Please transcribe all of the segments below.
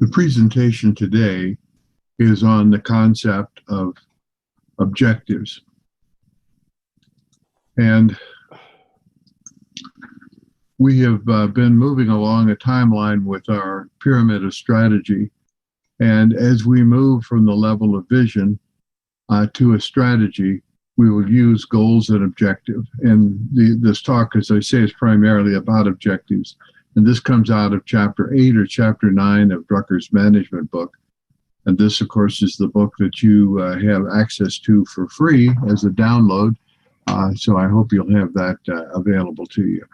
The presentation today is on the concept of objectives. And we have been moving along a timeline with our pyramid of strategy. And as we move from the level of vision to a strategy, we will use goals and objectives. And this talk, as I say, is primarily about objectives. And this comes out of Chapter 8 or Chapter 9 of Drucker's management book. And this, of course, is the book that you have access to for free as a download. So I hope you'll have that available to you.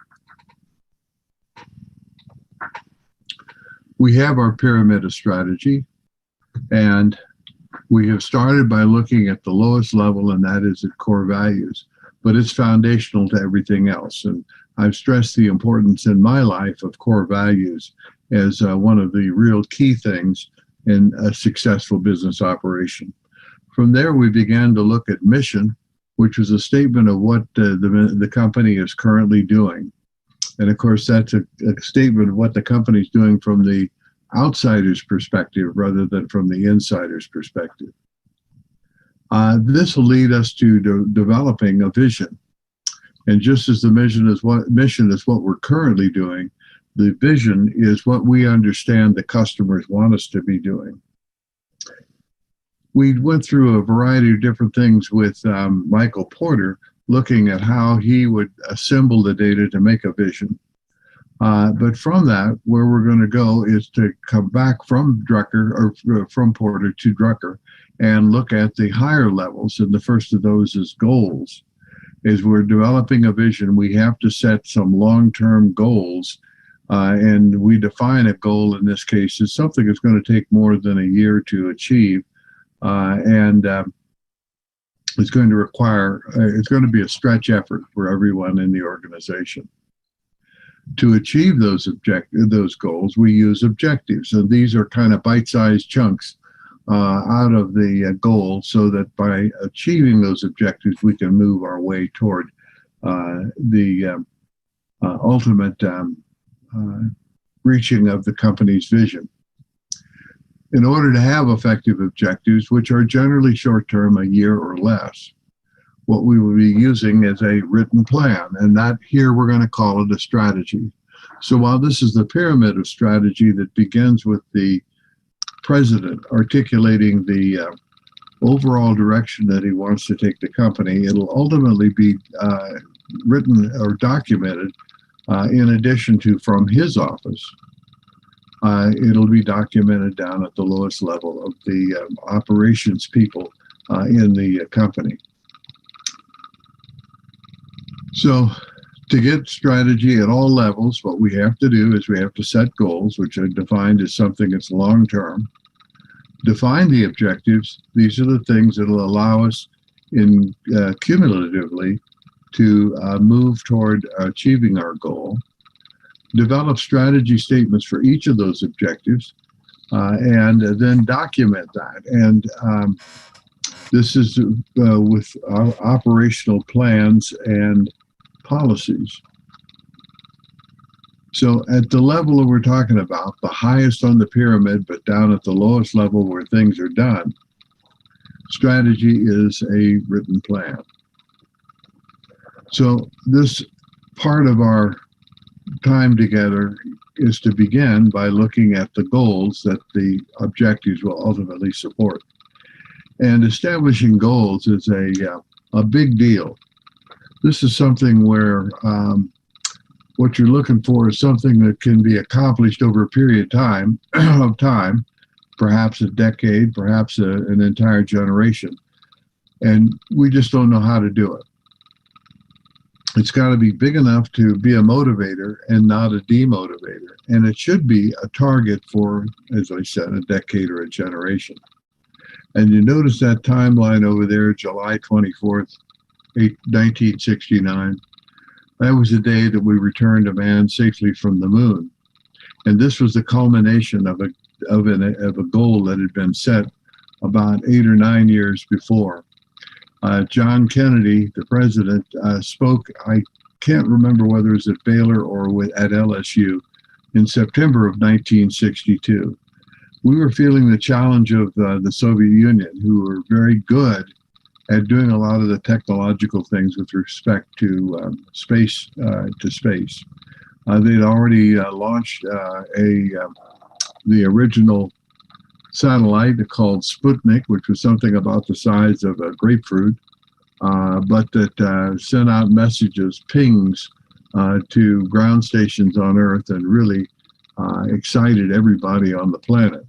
We have our pyramid of strategy, and we have started by looking at the lowest level, and that is at core values. But it's foundational to everything else. And I've stressed the importance in my life of core values as one of the real key things in a successful business operation. From there, we began to look at mission, which was a statement of what the company is currently doing. And of course, that's a statement of what the company is doing from the outsider's perspective rather than from the insider's perspective. This will lead us to developing a vision. And just as the mission is what we're currently doing, the vision is what we understand the customers want us to be doing. We went through a variety of different things with Michael Porter, looking at how he would assemble the data to make a vision. But from that, where we're going to go is to come back from Drucker, or from Porter to Drucker, and look at the higher levels. And the first of those is goals. As we're developing a vision, we have to set some long-term goals. And we define a goal in this case as something that's going to take more than a year to achieve. It's going to require, it's going to be a stretch effort for everyone in the organization. To achieve those goals, we use objectives. And these are kind of bite-sized chunks out of the goal, so that by achieving those objectives, we can move our way toward the ultimate reaching of the company's vision. In order to have effective objectives, which are generally short-term, a year or less, what we will be using is a written plan, and that here we're going to call it a strategy. So while this is the pyramid of strategy that begins with the president articulating the overall direction that he wants to take the company, it'll ultimately be written or documented in addition to from his office. It'll be documented down at the lowest level of the operations people in the company. So to get strategy at all levels, what we have to do is we have to set goals, which are defined as something that's long-term. Define the objectives. These are the things that will allow us in cumulatively to move toward achieving our goal. Develop strategy statements for each of those objectives, and then document that. And this is with our operational plans and policies. So at the level that we're talking about, the highest on the pyramid, but down at the lowest level where things are done, strategy is a written plan. So this part of our time together is to begin by looking at the goals that the objectives will ultimately support. And establishing goals is a big deal. This is something where what you're looking for is something that can be accomplished over a period of time, perhaps a decade, perhaps an entire generation. And we just don't know how to do it. It's got to be big enough to be a motivator and not a demotivator. And it should be a target for, as I said, a decade or a generation. And you notice that timeline over there, July 24th, 1969. That was the day that we returned a man safely from the moon. And this was the culmination of a goal that had been set about 8 or 9 years before. John Kennedy, the president, spoke, I can't remember whether it was at Baylor or at LSU, in September of 1962. we were feeling the challenge of the Soviet Union, who were very good at doing a lot of the technological things with respect to space to space. They'd already launched the original satellite called Sputnik, which was something about the size of a grapefruit, but that sent out messages, pings, to ground stations on Earth and really excited everybody on the planet.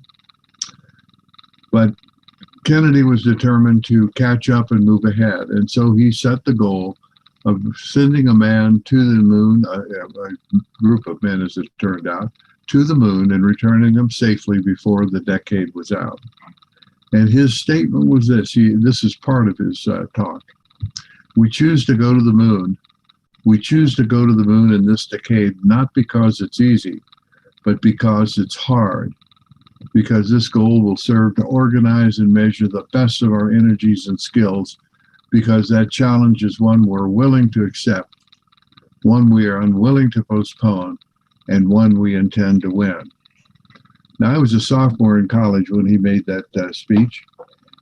But Kennedy was determined to catch up and move ahead, and so he set the goal of sending a man to the moon, a group of men as it turned out, to the moon and returning them safely before the decade was out. And his statement was this, this is part of his talk. We choose to go to the moon. We choose to go to the moon in this decade, not because it's easy, but because it's hard. Because this goal will serve to organize and measure the best of our energies and skills, because that challenge is one we're willing to accept, one we are unwilling to postpone, and one we intend to win. Now, I was a sophomore in college when he made that speech,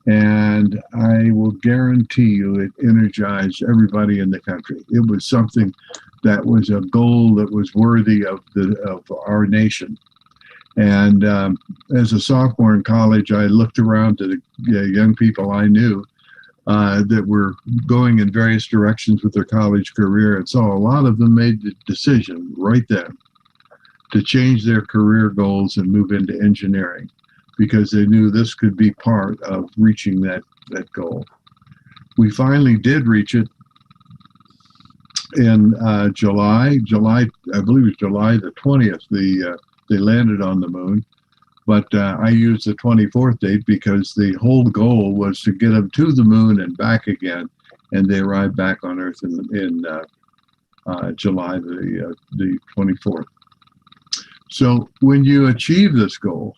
and I will guarantee you it energized everybody in the country. It was something that was a goal that was worthy of our nation. And as a sophomore in college, I looked around to the young people I knew that were going in various directions with their college career, and saw a lot of them made the decision right then to change their career goals and move into engineering, because they knew this could be part of reaching that goal. We finally did reach it in July, I believe it was July the 20th, they landed on the moon. But I used the 24th date because the whole goal was to get them to the moon and back again, and they arrived back on Earth in July the 24th. So when you achieve this goal,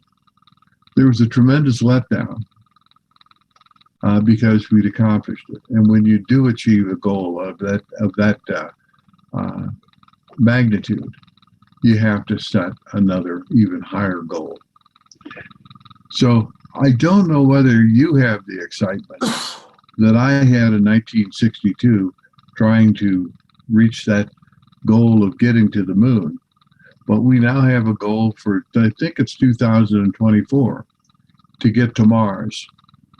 there was a tremendous letdown because we'd accomplished it. And when you do achieve a goal of that magnitude, you have to set another even higher goal. So I don't know whether you have the excitement that I had in 1962 trying to reach that goal of getting to the moon. But we now have a goal for, I think it's 2024, to get to Mars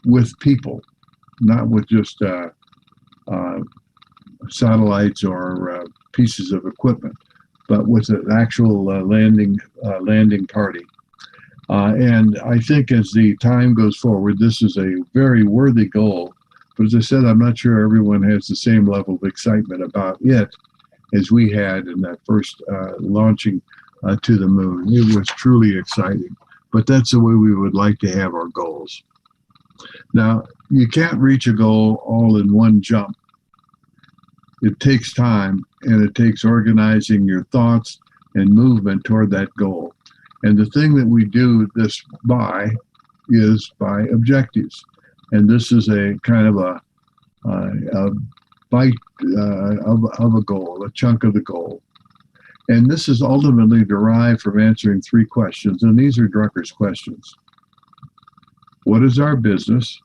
with people, not with just satellites or pieces of equipment, but with an actual landing party. And I think as the time goes forward, this is a very worthy goal. But as I said, I'm not sure everyone has the same level of excitement about it as we had in that first launching to the moon. It was truly exciting. But that's the way we would like to have our goals. Now, you can't reach a goal all in one jump. It takes time, and it takes organizing your thoughts and movement toward that goal. And the thing that we do this is by objectives. And this is a kind of a bite of a goal, a chunk of the goal. And this is ultimately derived from answering three questions. And these are Drucker's questions. What is our business?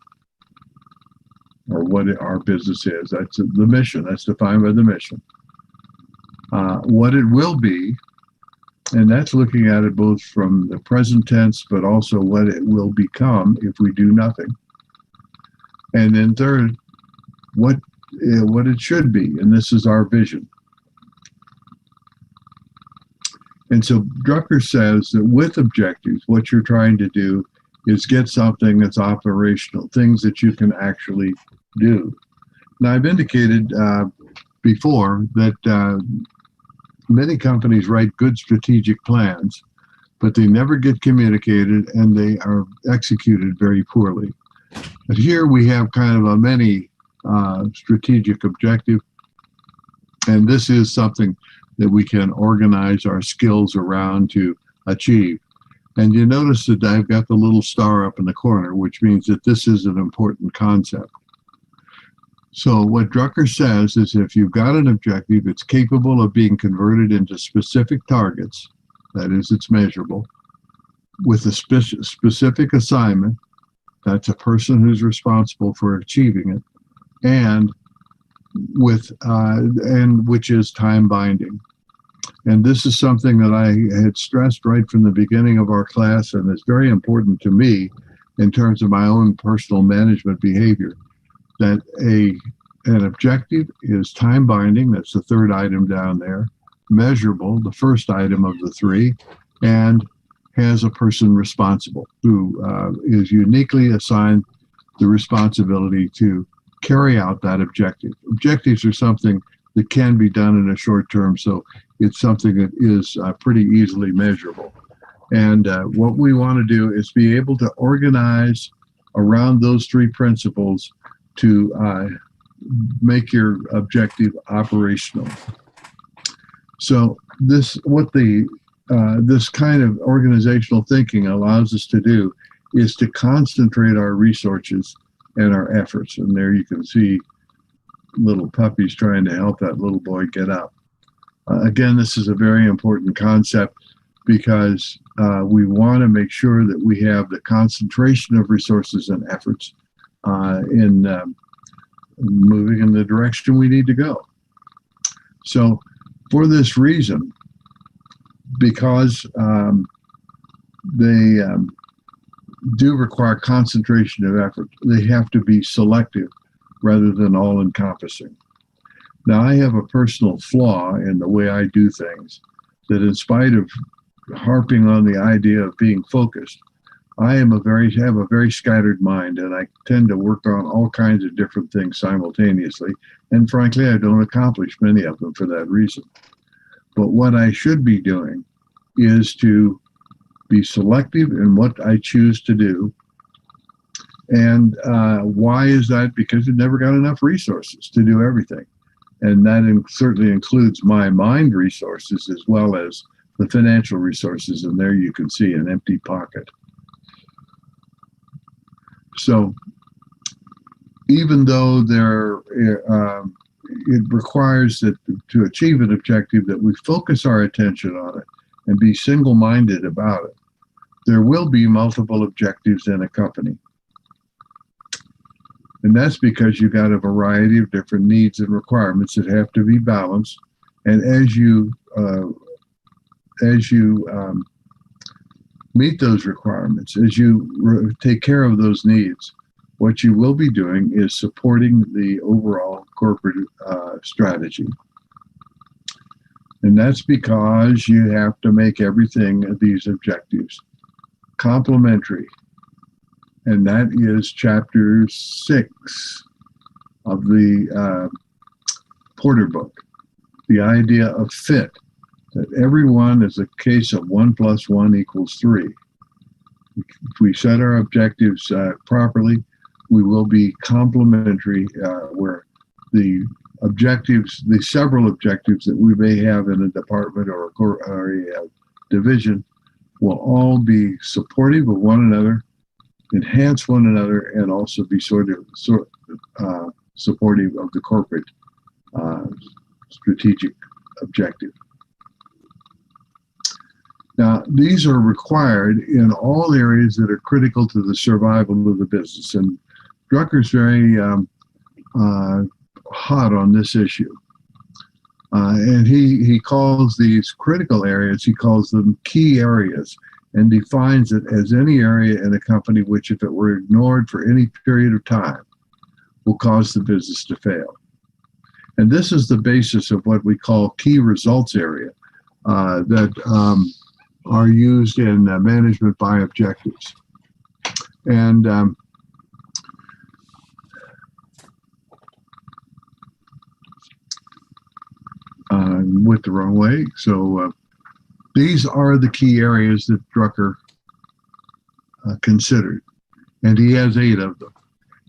Or what our business is. That's the mission. That's defined by the mission. What it will be, and that's looking at it both from the present tense, but also what it will become if we do nothing. And then third, what it should be, and this is our vision. And so Drucker says that with objectives, what you're trying to do is get something that's operational, things that you can actually do. Now, I've indicated before that many companies write good strategic plans, but they never get communicated and they are executed very poorly. But here we have kind of a mini strategic objective, and this is something that we can organize our skills around to achieve. And you notice that I've got the little star up in the corner, which means that this is an important concept. So what Drucker says is if you've got an objective, it's capable of being converted into specific targets, that is, it's measurable, with a specific assignment. That's a person who's responsible for achieving it, and which is time binding. And this is something that I had stressed right from the beginning of our class, and it's very important to me in terms of my own personal management behavior, that an objective is time binding. That's the third item down there. Measurable, the first item of the three, and has a person responsible who is uniquely assigned the responsibility to carry out that objective. Objectives are something that can be done in a short term, so it's something that is pretty easily measurable. And what we want to do is be able to organize around those three principles to make your objective operational. So this kind of organizational thinking allows us to do is to concentrate our resources and our efforts. And there you can see little puppies trying to help that little boy get up. Again, this is a very important concept because we want to make sure that we have the concentration of resources and efforts in moving in the direction we need to go. So for this reason, because they do require concentration of effort, they have to be selective rather than all-encompassing. Now, I have a personal flaw in the way I do things, that in spite of harping on the idea of being focused, I have a very scattered mind, and I tend to work on all kinds of different things simultaneously. And frankly, I don't accomplish many of them for that reason. But what I should be doing is to be selective in what I choose to do. And why is that? Because you never got enough resources to do everything. And that certainly includes my mind resources as well as the financial resources. And there you can see an empty pocket. So even though it requires that to achieve an objective that we focus our attention on it and be single-minded about it, there will be multiple objectives in a company. And that's because you got a variety of different needs and requirements that have to be balanced. And as you meet those requirements, as you take care of those needs, what you will be doing is supporting the overall corporate strategy. And that's because you have to make everything of these objectives complementary. And that is chapter 6 of the Porter book, the idea of fit, that everyone is a case of 1 + 1 = 3. If we set our objectives properly, we will be complementary, where the several objectives that we may have in a department or a division will all be supportive of one another, enhance one another, and also be supportive of the corporate strategic objective. Now, these are required in all areas that are critical to the survival of the business. And Drucker's very hot on this issue. And he calls these critical areas, he calls them key areas, and defines it as any area in a company which, if it were ignored for any period of time, will cause the business to fail. And this is the basis of what we call key results area that are used in management by objectives. And went the wrong way. So these are the key areas that Drucker considered, and he has 8 of them.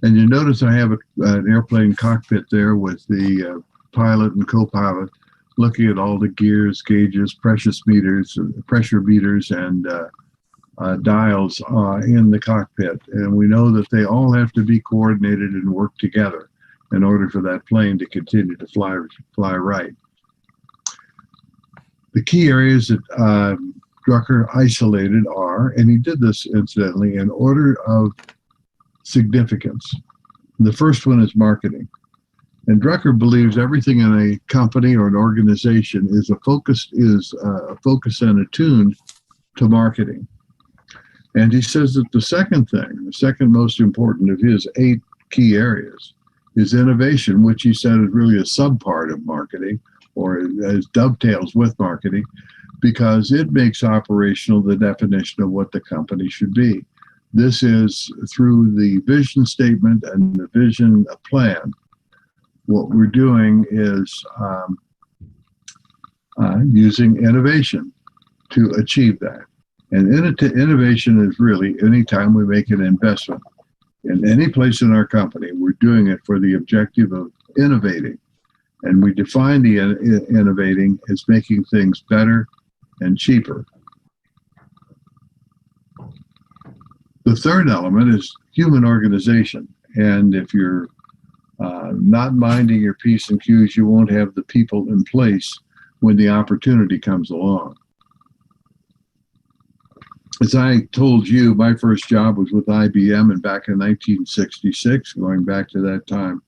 And you notice I have an airplane cockpit there with the pilot and co-pilot looking at all the gears, gauges, pressure meters, and dials in the cockpit. And we know that they all have to be coordinated and work together in order for that plane to continue to fly right. The key areas that Drucker isolated are are, and he did this incidentally in order of significance. The first one is marketing. And Drucker believes everything in a company or an organization is a focus and attuned to marketing. And he says that the second most important of his 8 key areas is innovation, which he said is really a subpart of marketing, or as dovetails with marketing, because it makes operational the definition of what the company should be. This is through the vision statement and the vision plan. What we're doing is using innovation to achieve that. And innovation is really anytime we make an investment in any place in our company, we're doing it for the objective of innovating. And we define the innovating as making things better and cheaper. The third element is human organization. And if you're not minding your P's and Q's, you won't have the people in place when the opportunity comes along. As I told you, my first job was with IBM, and back in 1966, going back to that time,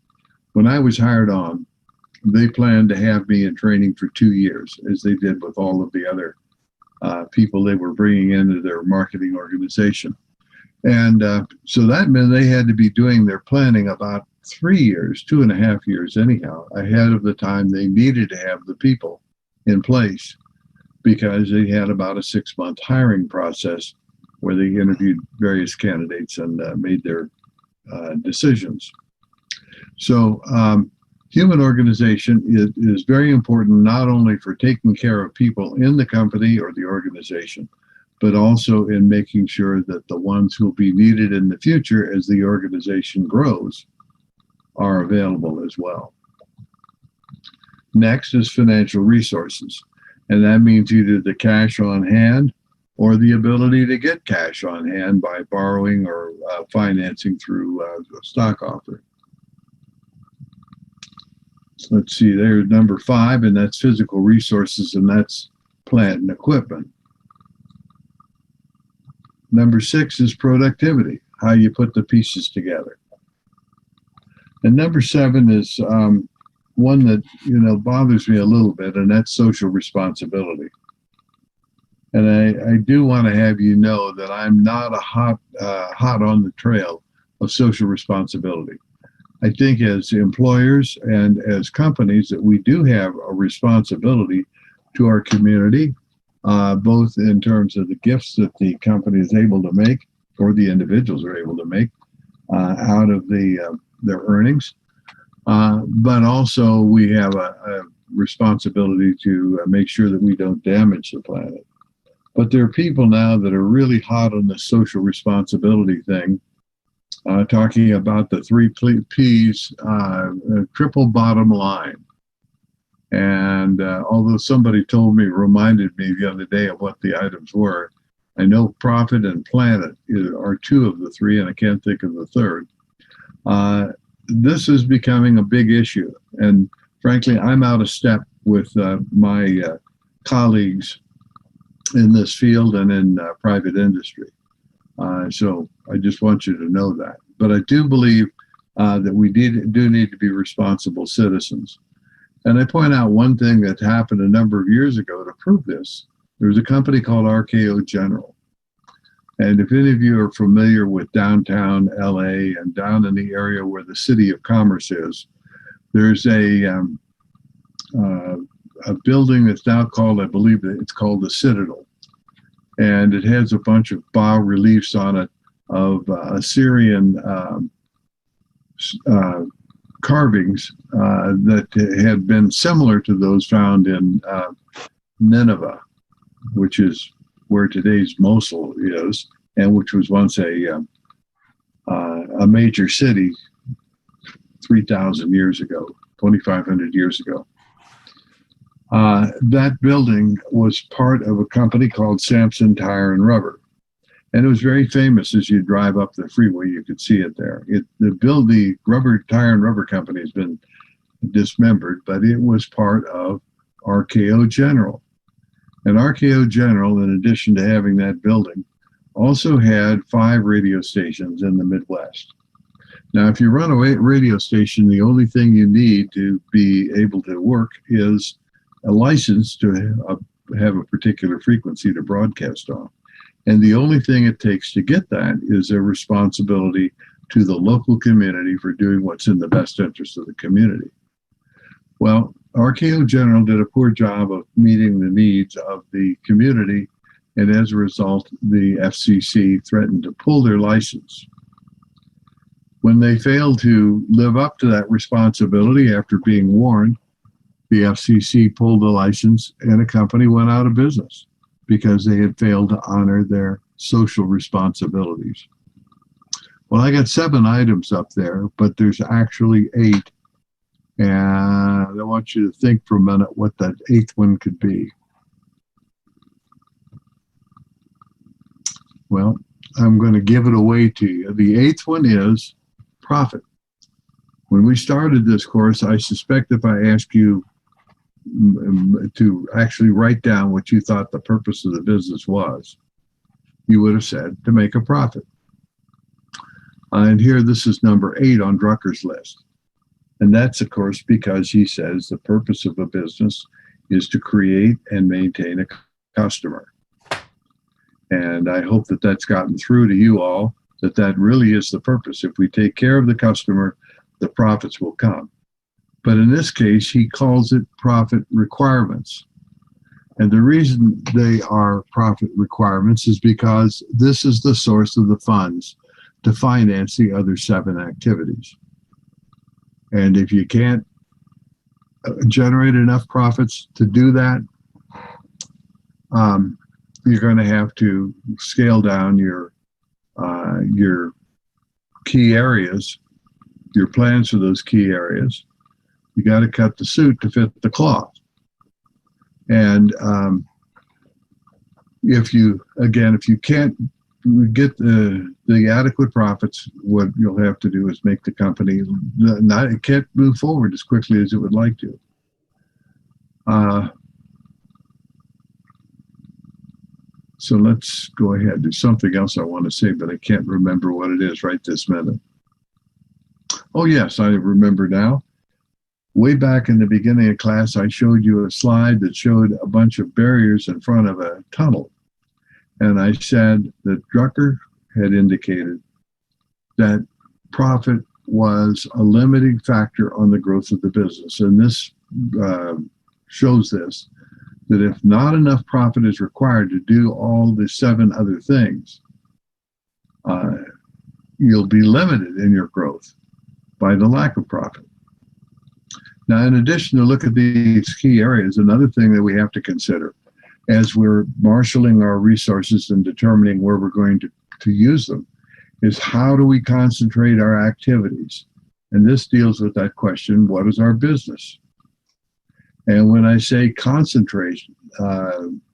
when I was hired on, they planned to have me in training for 2 years, as they did with all of the other people they were bringing into their marketing organization. And so that meant they had to be doing their planning about 3 years, 2.5 years anyhow, ahead of the time they needed to have the people in place, because they had about a 6-month hiring process where they interviewed various candidates and made their decisions. So human organization is very important, not only for taking care of people in the company or the organization, but also in making sure that the ones who will be needed in the future as the organization grows are available as well. Next is financial resources. And that means either the cash on hand or the ability to get cash on hand by borrowing or financing through a stock offering. Let's see, there's number 5, and that's physical resources, and that's plant and equipment. Number 6 is productivity, how you put the pieces together. And number 7 is one that bothers me a little bit, and that's social responsibility. And I do want to have you know that I'm not a hot on the trail of social responsibility. I think as employers and as companies that we do have a responsibility to our community, both in terms of the gifts that the company is able to make, or the individuals are able to make out of their earnings. But also we have a responsibility to make sure that we don't damage the planet. But there are people now that are really hot on the social responsibility thing, talking about the 3 P's, triple bottom line. And although somebody reminded me the other day of what the items were, I know profit and planet are 2 of the 3, and I can't think of the third. This is becoming a big issue. And frankly, I'm out of step with my colleagues in this field and in private industry. So I just want you to know that. But I do believe that we do need to be responsible citizens. And I point out one thing that happened a number of years ago to prove this. There was a company called RKO General. And if any of you are familiar with downtown LA and down in the area where the City of Commerce is, there's a building that's now called, I believe it's called the Citadel. And it has a bunch of bas reliefs on it of Assyrian carvings that had been similar to those found in Nineveh, which is where today's Mosul is, and which was once a major city 3,000 years ago, 2,500 years ago. That building was part of a company called Sampson Tire and Rubber. And it was very famous. As you drive up the freeway, you could see it there. The rubber tire and rubber company has been dismembered, but it was part of RKO General. And RKO General, in addition to having that building, also had 5 radio stations in the Midwest. Now, if you run a radio station, the only thing you need to be able to work is a license to have a particular frequency to broadcast on. And the only thing it takes to get that is a responsibility to the local community for doing what's in the best interest of the community. Well, RKO General did a poor job of meeting the needs of the community, and as a result, the FCC threatened to pull their license. When they failed to live up to that responsibility after being warned, the FCC pulled the license and a company went out of business because they had failed to honor their social responsibilities. Well, I got 7 items up there, but there's actually 8. And I want you to think for a minute what that 8th one could be. Well, I'm going to give it away to you. The 8th one is profit. When we started this course, I suspect if I asked you to actually write down what you thought the purpose of the business was, you would have said to make a profit. And here, this is number 8 on Drucker's list. And that's, of course, because he says the purpose of a business is to create and maintain a customer. And I hope that that's gotten through to you all, that that really is the purpose. If we take care of the customer, the profits will come. But in this case, he calls it profit requirements. And the reason they are profit requirements is because this is the source of the funds to finance the other 7 activities. And if you can't generate enough profits to do that, you're going to have to scale down your key areas, your plans for those key areas. You got to cut the suit to fit the cloth. And if you can't get the adequate profits, what you'll have to do is make the company it can't move forward as quickly as it would like to. So let's go ahead. There's something else I want to say, but I can't remember what it is right this minute. Oh yes, I remember now. Way back in the beginning of class, I showed you a slide that showed a bunch of barriers in front of a tunnel. And I said that Drucker had indicated that profit was a limiting factor on the growth of the business. And this shows this, that if not enough profit is required to do all the 7 other things, you'll be limited in your growth by the lack of profit. Now, in addition to look at these key areas, another thing that we have to consider as we're marshaling our resources and determining where we're going to use them is how do we concentrate our activities? And this deals with that question, what is our business? And when I say concentration,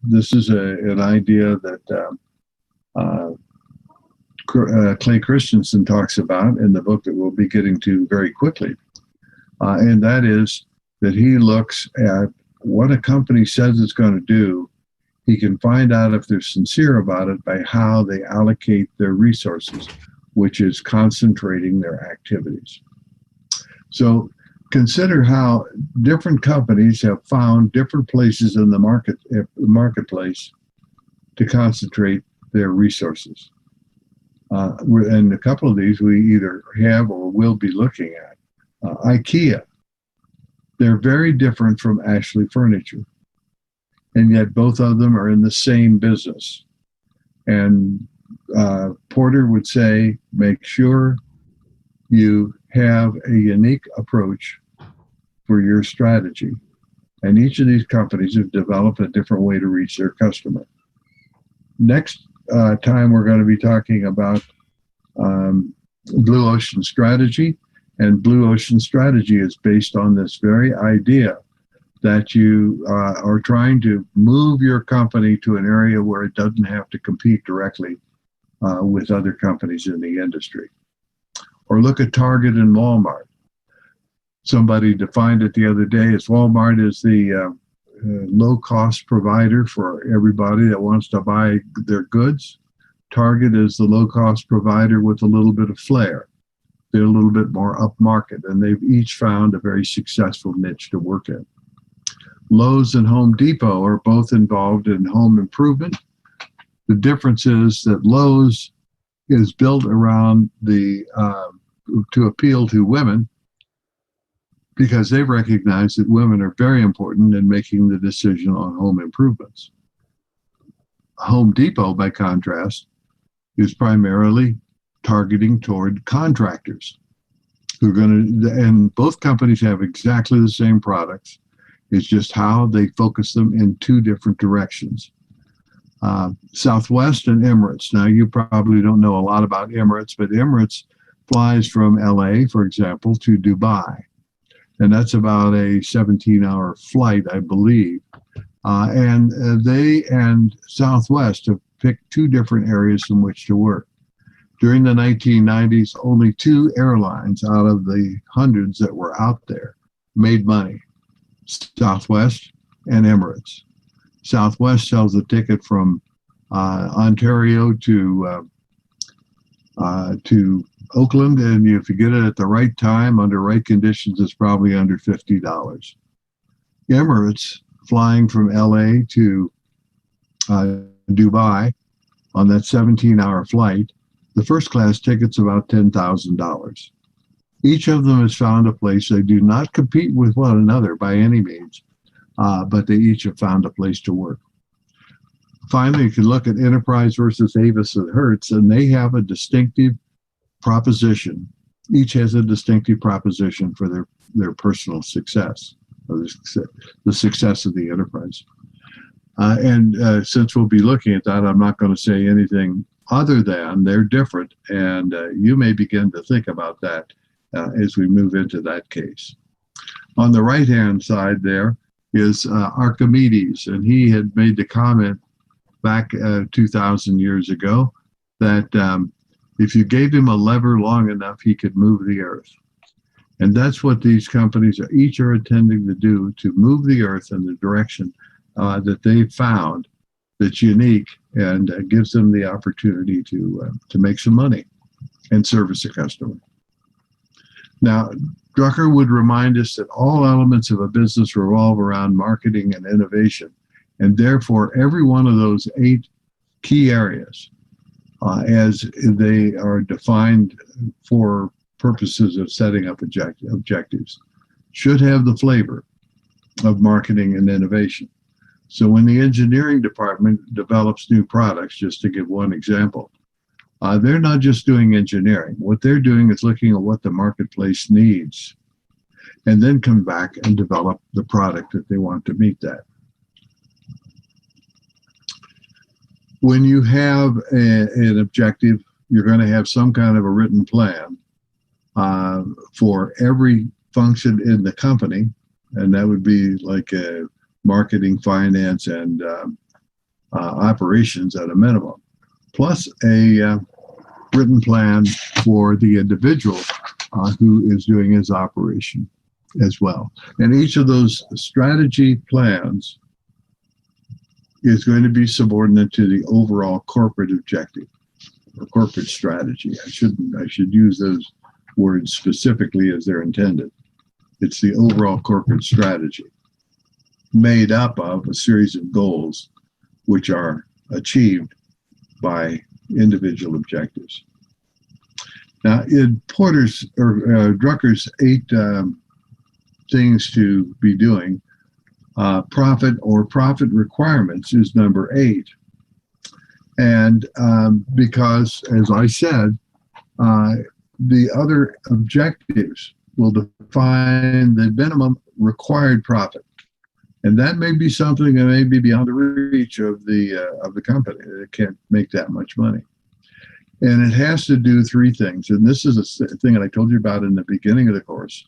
this is an idea that Clay Christensen talks about in the book that we'll be getting to very quickly. And that is that he looks at what a company says it's going to do. He can find out if they're sincere about it by how they allocate their resources, which is concentrating their activities. So consider how different companies have found different places in the marketplace to concentrate their resources. And a couple of these we either have or will be looking at. IKEA, they're very different from Ashley Furniture, and yet both of them are in the same business. And Porter would say, make sure you have a unique approach for your strategy. And each of these companies have developed a different way to reach their customer. Next time, we're going to be talking about Blue Ocean Strategy. And Blue Ocean Strategy is based on this very idea that you are trying to move your company to an area where it doesn't have to compete directly with other companies in the industry. Or look at Target and Walmart. Somebody defined it the other day as Walmart is the low-cost provider for everybody that wants to buy their goods. Target is the low-cost provider with a little bit of flair. They're a little bit more upmarket, and they've each found a very successful niche to work in. Lowe's and Home Depot are both involved in home improvement. The difference is that Lowe's is built around to appeal to women, because they recognize that women are very important in making the decision on home improvements. Home Depot, by contrast, is primarily targeting toward contractors who are going to, and both companies have exactly the same products. It's just how they focus them in two different directions. Southwest and Emirates. Now, you probably don't know a lot about Emirates, but Emirates flies from LA, for example, to Dubai. And that's about a 17-hour flight, I believe. And they and Southwest have picked two different areas in which to work. During the 1990s, only two airlines out of the hundreds that were out there made money: Southwest and Emirates. Southwest sells a ticket from Ontario to Oakland, and if you get it at the right time, under right conditions, it's probably under $50. Emirates, flying from LA to Dubai on that 17-hour flight, the first class ticket's about $10,000. Each of them has found a place. They do not compete with one another by any means, but they each have found a place to work. Finally, you can look at Enterprise versus Avis and Hertz, and they have a distinctive proposition. Each has a distinctive proposition for their personal success, or the success of the enterprise. Since we'll be looking at that, I'm not going to say anything other than they're different, and you may begin to think about that as we move into that case. On the right-hand side there is Archimedes, and he had made the comment back 2,000 years ago that if you gave him a lever long enough, he could move the earth. And that's what these companies each are intending to do, to move the earth in the direction that they found that's unique and gives them the opportunity to make some money and service a customer. Now, Drucker would remind us that all elements of a business revolve around marketing and innovation, and therefore every one of those 8 key areas, as they are defined for purposes of setting up objectives, should have the flavor of marketing and innovation. So when the engineering department develops new products, just to give one example, they're not just doing engineering. What they're doing is looking at what the marketplace needs, and then come back and develop the product that they want to meet that. When you have an objective, you're going to have some kind of a written plan for every function in the company, and that would be like marketing, finance, and operations at a minimum, plus a written plan for the individual who is doing his operation as well. And each of those strategy plans is going to be subordinate to the overall corporate objective or corporate strategy. I should use those words specifically as they're intended. It's the overall corporate strategy made up of a series of goals which are achieved by individual objectives. Now, in Drucker's 8 things to be doing, profit or profit requirements is number 8. And because, as I said, the other objectives will define the minimum required profit. And that may be something that may be beyond the reach of the company. It can't make that much money. And it has to do 3 things. And this is a thing that I told you about in the beginning of the course,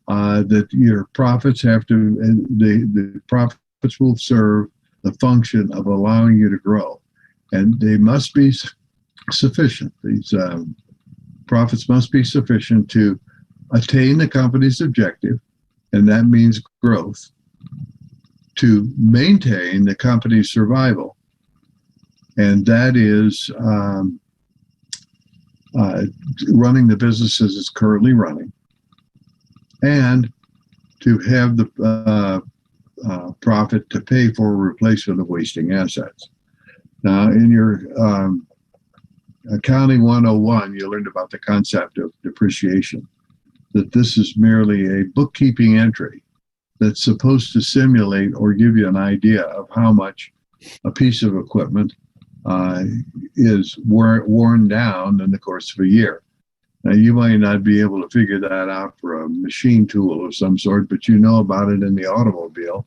that your profits have to, and the profits will serve the function of allowing you to grow. And they must be sufficient. These profits must be sufficient to attain the company's objective, and that means growth, to maintain the company's survival, and that is running the business as it's currently running, and to have the profit to pay for replacement of wasting assets. Now, in your Accounting 101, you learned about the concept of depreciation, that this is merely a bookkeeping entry that's supposed to simulate or give you an idea of how much a piece of equipment is worn down in the course of a year. Now, you might not be able to figure that out for a machine tool of some sort, but you know about it in the automobile,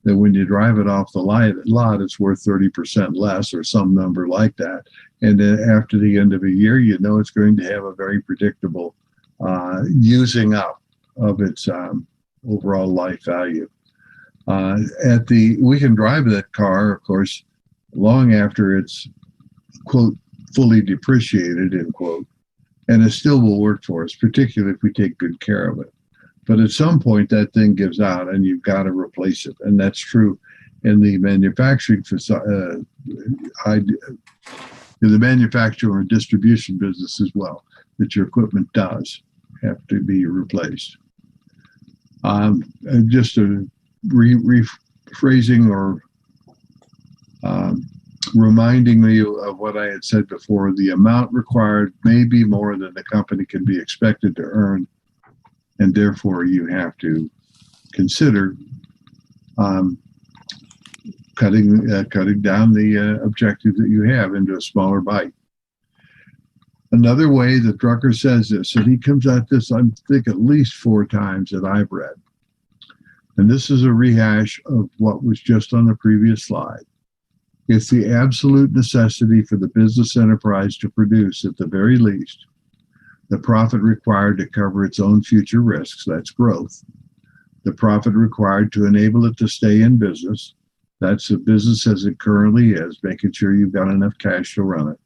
that when you drive it off the lot, it's worth 30% less or some number like that. And then after the end of a year, you know it's going to have a very predictable using up of its overall life value. We can drive that car, of course, long after it's, quote, fully depreciated, end quote, and it still will work for us, particularly if we take good care of it. But at some point, that thing gives out, and you've got to replace it. And that's true in the manufacturing in the manufacturing or distribution business as well, that your equipment does have to be replaced. And just a rephrasing or reminding me of what I had said before, the amount required may be more than the company can be expected to earn, and therefore you have to consider cutting down the objective that you have into a smaller bite. Another way that Drucker says this, and he comes at this, I think, at least 4 times that I've read, and this is a rehash of what was just on the previous slide. It's the absolute necessity for the business enterprise to produce, at the very least, the profit required to cover its own future risks, that's growth, the profit required to enable it to stay in business, that's the business as it currently is, making sure you've got enough cash to run it,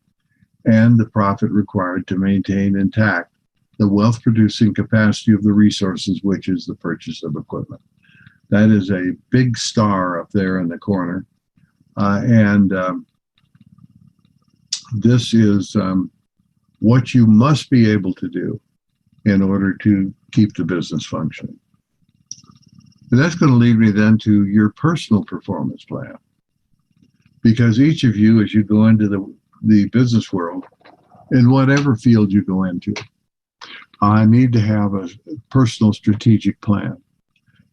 and the profit required to maintain intact the wealth-producing capacity of the resources, which is the purchase of equipment. That is a big star up there in the corner. This is what you must be able to do in order to keep the business functioning. And that's going to lead me then to your personal performance plan. Because each of you, as you go into the business world, in whatever field you go into, need to have a personal strategic plan.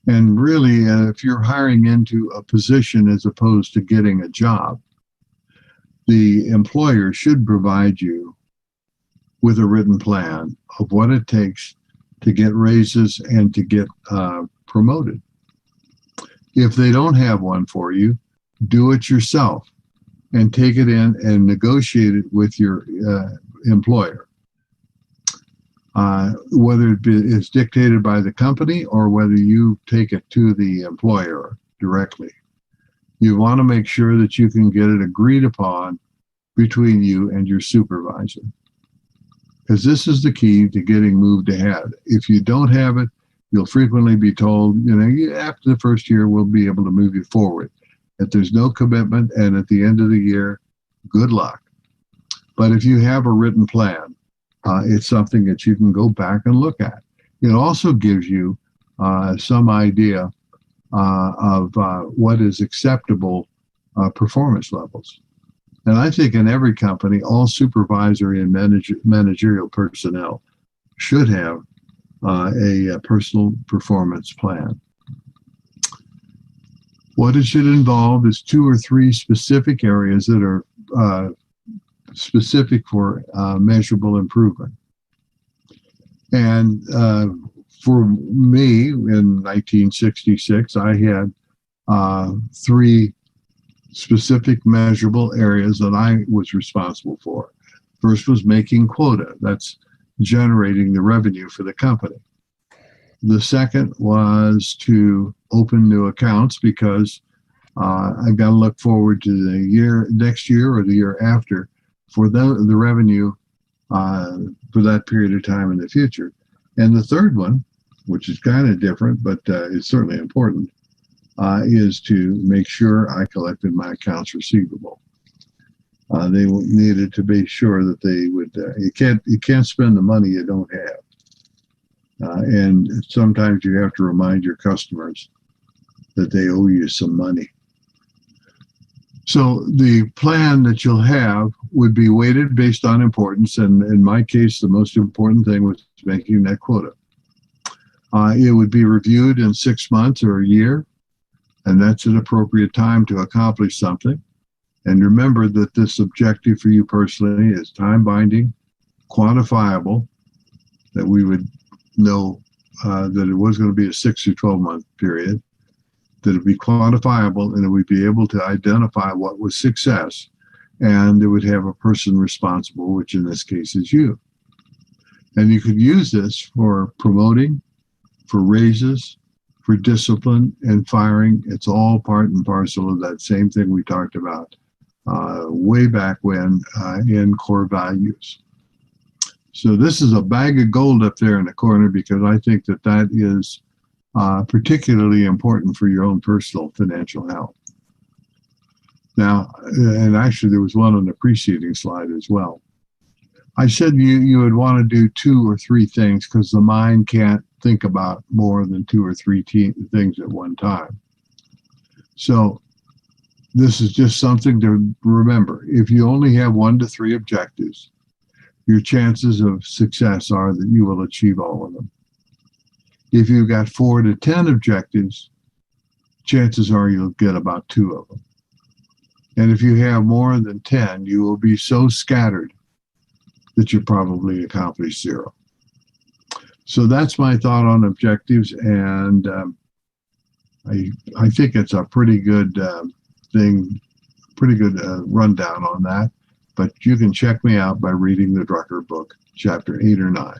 And really, if you're hiring into a position as opposed to getting a job, the employer should provide you with a written plan of what it takes to get raises and to get promoted. If they don't have one for you, do it yourself and take it in and negotiate it with your employer. Whether it's dictated by the company or whether you take it to the employer directly. You want to make sure that you can get it agreed upon between you and your supervisor. Because this is the key to getting moved ahead. If you don't have it, you'll frequently be told, after the first year, we'll be able to move you forward. If there's no commitment and at the end of the year, good luck. But if you have a written plan, it's something that you can go back and look at. It also gives you some idea of what is acceptable performance levels. And I think in every company, all supervisory and managerial personnel should have a personal performance plan. What it should involve is 2 or 3 specific areas that are specific for measurable improvement. And for me, in 1966, I had 3 specific measurable areas that I was responsible for. First was making quota. That's generating the revenue for the company. The second was to open new accounts because I got to look forward to the next year or the year after for the revenue for that period of time in the future. And the third one, which is kind of different, but it's certainly important, is to make sure I collected my accounts receivable. They needed to be sure that they would. You can't spend the money you don't have, and sometimes you have to remind your customers that they owe you some money. So the plan that you'll have would be weighted based on importance, and in my case, the most important thing was making that quota. It would be reviewed in 6 months or a year, and that's an appropriate time to accomplish something. And remember that this objective for you personally is time binding, quantifiable, that we would know that it was going to be a 6 or 12 month period, that it would be quantifiable, and it would be able to identify what was success, and it would have a person responsible, which in this case is you. And you could use this for promoting, for raises, for discipline, and firing. It's all part and parcel of that same thing we talked about way back when in core values. So this is a bag of gold up there in the corner, because I think that that is particularly important for your own personal financial health. Now, and actually there was one on the preceding slide as well. I said you would want to do 2 or 3 things, because the mind can't think about more than 2 or 3 things at one time. So this is just something to remember. If you only have 1 to 3 objectives, your chances of success are that you will achieve all of them. If you've got 4 to 10 objectives, chances are you'll get about 2 of them. And if you have more than 10, you will be so scattered that you probably accomplish 0. So that's my thought on objectives, and I think it's a pretty good rundown on that. But you can check me out by reading the Drucker book, chapter 8 or 9.